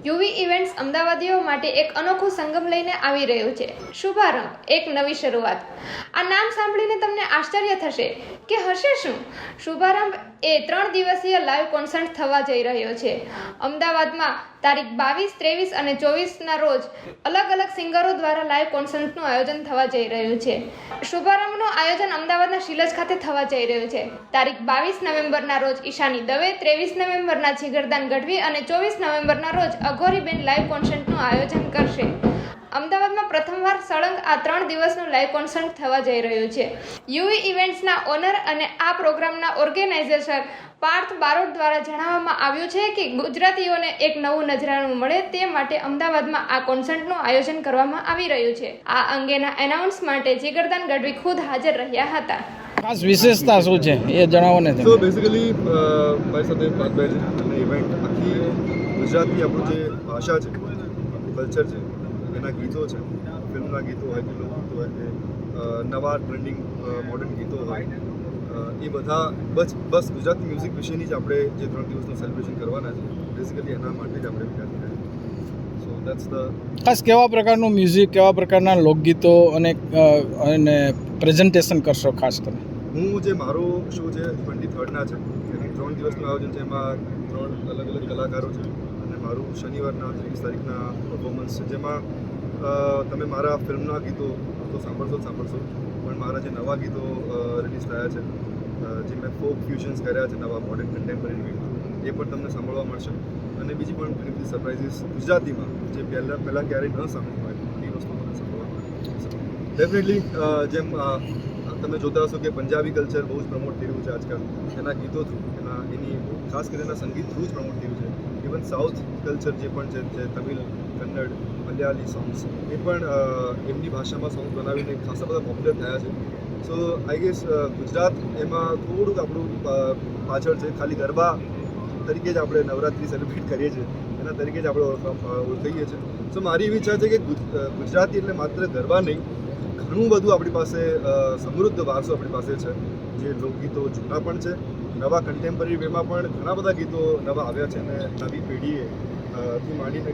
UV events અમદાવાદીઓ માટે એક અનોખું સંગમ લઈને આવી રહ્યું છે. શુભારંભ, એક નવી શરૂઆત. આ નામ સાંભળીને તમને આશ્ચર્ય થશે કે હશે શું? શુભારંભ એ 3 દિવસીય લાઈવ કોન્સર્ટ થવા જઈ રહ્યો છે. અમદાવાદમાં તારીખ 22, 23 અને 24ના રોજ અલગ અલગ સિંગરો દ્વારા લાઈવ કોન્સર્ટનું આયોજન થવા જઈ રહ્યું છે. શુભારંભનું આયોજન અમદાવાદના શિલજ ખાતે થવા જઈ રહ્યું છે. તારીખ 22 નવેમ્બરના રોજ ઈશાની દવે, 23 નવેમ્બરના જીગરદાન ગઢવી અને 24 નવેમ્બરના રોજ અઘોરીબેન લાઈવ કોન્સર્ટનું આયોજન કરશે. અમદાવાદમાં પ્રથમવાર સળંગ આ 3 દિવસનું લાઈવ કોન્સર્ટ થવા જઈ રહ્યું છે. યુવી ઇવેન્ટ્સના ઓનર અને આ પ્રોગ્રામના ઓર્ગેનાઇઝર પાર્થ બારોટ દ્વારા જણાવવામાં આવ્યું છે કે ગુજરાતીઓને એક નવું નજરાણું મળે તે માટે અમદાવાદમાં આ કોન્સર્ટનું આયોજન કરવામાં આવી રહ્યું છે. આ અંગેના એનાઉન્સ માટે જીગરદાન ગઢવી ખુદ હાજર રહ્યા હતા. ખાસ વિશેષતા શું છે એ જણાવો ને. તો બેઝિકલી મારી સાથે પાર્થભાઈ છે અને ઇવેન્ટ આખી ગુજરાતી આપણું જે ભાષા છે, કલ્ચર છે, એના ગીતો છે, ફિલ્મના ગીતો હોય કે લોકગીતો હોય કે નવા ટ્રેન્ડિંગ મોડર્ન ગીતો હોય, એ બધા બસ ગુજરાતી મ્યુઝિક વિશેની જ આપણે જે 3 દિવસનું સેલિબ્રેશન કરવાના છે. બેઝિકલી એના માટે જ આપણે ભેગા થયા. સો દેટ્સ ધ ખાસ કેવા પ્રકારનું મ્યુઝિક, કેવા પ્રકારના લોકગીતો અને પ્રેઝન્ટેશન કરશો ખાસ તમે? હું જે મારો શો છે 23ના છે, એની 3 દિવસનું આયોજન છે. એમાં 3 અલગ અલગ કલાકારો છે અને મારું શનિવારના 23 તારીખના પરફોર્મન્સ છે, જેમાં તમે મારા ફિલ્મના ગીતો તો સાંભળશો પણ મારા જે નવા ગીતો રિલીઝ થયા છે, જે મેં ફોક ફ્યુઝન્સ કર્યા છે, નવા મોડર્ન કન્ટેમ્પરરી ગીતો, એ પણ તમને સાંભળવા મળશે. અને બીજી પણ ઘણી બધી સરપ્રાઇઝીસ ગુજરાતીમાં જે પહેલાં ક્યારેય ન સાંભળ્યું હોય એ વસ્તુ તમને સાંભળવા મળશે. ડેફિનેટલી જેમ તમે જોતા હશો કે પંજાબી કલ્ચર બહુ જ પ્રમોટ થઈ રહ્યું છે આજકાલ, એના ગીતો થ્રુ, એની ખાસ કરીને સંગીત થ્રુ જ પ્રમોટ થયું છે. ઇવન સાઉથ કલ્ચર જે પણ છે, જે તમિલ, કન્નડ, મલયાલી સોંગ્સ, એ પણ એમની ભાષામાં સોંગ્સ બનાવીને ખાસા બધા પોપ્યુલર થયા છે. સો આઈ ગેસ ગુજરાત એમાં થોડુંક આપણું પાછળ છે. ખાલી ગરબા તરીકે જ આપણે નવરાત્રિ સેલિબ્રેટ કરીએ છીએ, એના તરીકે જ આપણે ઓળખાઈએ છીએ. સો મારી એવી ઈચ્છા છે કે ગુજરાતી એટલે માત્ર ગરબા નહીં, ઘણું બધું આપણી પાસે સમૃદ્ધ વારસો આપણી પાસે છે. જે લોકગીતો જૂના પણ છે, નવા કન્ટેમ્પરરી વેમાં પણ ઘણા બધા ગીતો નવા આવ્યા છે અને નવી પેઢીએ થી માંડીને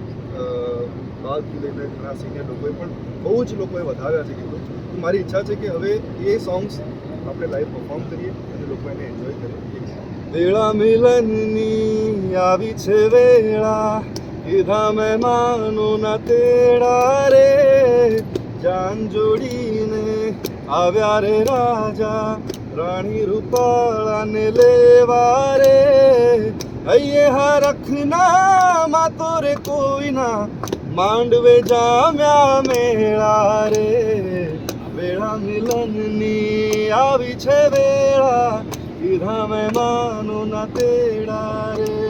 બાળથી લઈને ઘણા સિનિયર લોકોએ પણ બહુ જ લોકોએ વધાવ્યા છે ગીતો. તો મારી ઈચ્છા છે કે હવે એ સોંગ્સ આપણે લાઈવ પરફોર્મ કરીએ અને લોકો એને એન્જોય કરીએ. વેળા મિલનની આવી છે વેળા, કીધા મહેમાનો ના તેડા રે, જાન જોડીને આવ્યા રે રાજા, રાણી રૂપાળાને લેવા રે, હૈયે હા રખના માતો રે કોઈના, માંડવે જામ્યા મેળા રે. વેળા મિલનની આવી છે વેળા, કીધા મહેમાનો ના તેડા રે.